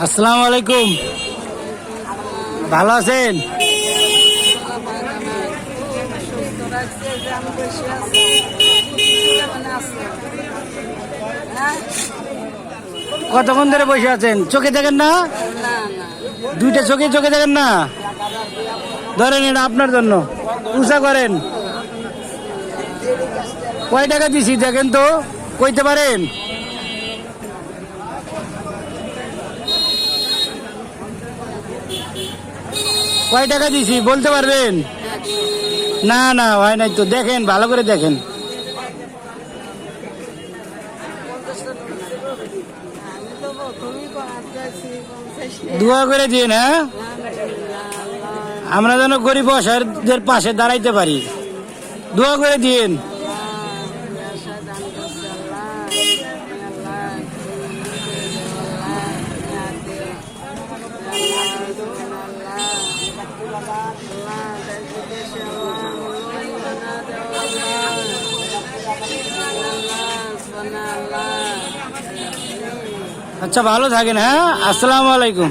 আসসালামু আলাইকুম। ভালো আছেন? কতক্ষণ ধরে বসে আছেন? চোখে দেখেন না? দুইটা চোখে দেখেন না? ধরেন, এটা আপনার জন্য। উষা করেন। কয় টাকা দিছি দেখেন তো, কইতে পারেন? কয় টাকা দিছি বলতে পারবেন? না না, হয় নাই তো। দেখেন, ভালো করে দেখেন। দোয়া করে দিন। হ্যাঁ, আমরা যেন গরিব অসহায়দের পাশে দাঁড়াইতে পারি। দোয়া করে দিন। আচ্ছা, ভালো থাকেন। হ্যাঁ, আসসালামু আলাইকুম।